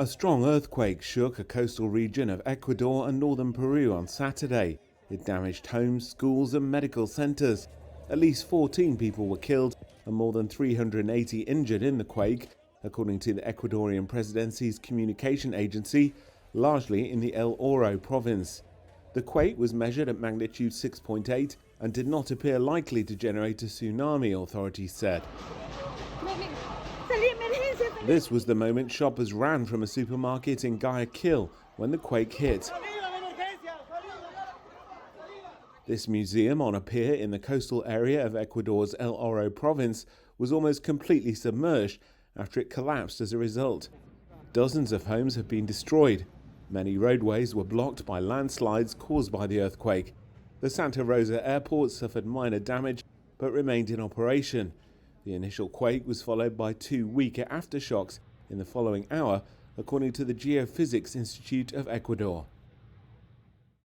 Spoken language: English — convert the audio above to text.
A strong earthquake shook a coastal region of Ecuador and northern Peru on Saturday. It damaged homes, schools and medical centres. At least 14 people were killed and more than 380 injured in the quake, according to the Ecuadorian presidency's communication agency, largely in the El Oro province. The quake was measured at magnitude 6.8 and did not appear likely to generate a tsunami, authorities said. This was the moment shoppers ran from a supermarket in Guayaquil when the quake hit. This museum on a pier in the coastal area of Ecuador's El Oro province was almost completely submerged after it collapsed as a result. Dozens of homes have been destroyed. Many roadways were blocked by landslides caused by the earthquake. The Santa Rosa airport suffered minor damage but remained in operation. The initial quake was followed by 2 weaker aftershocks in the following hour, according to the Geophysics Institute of Ecuador.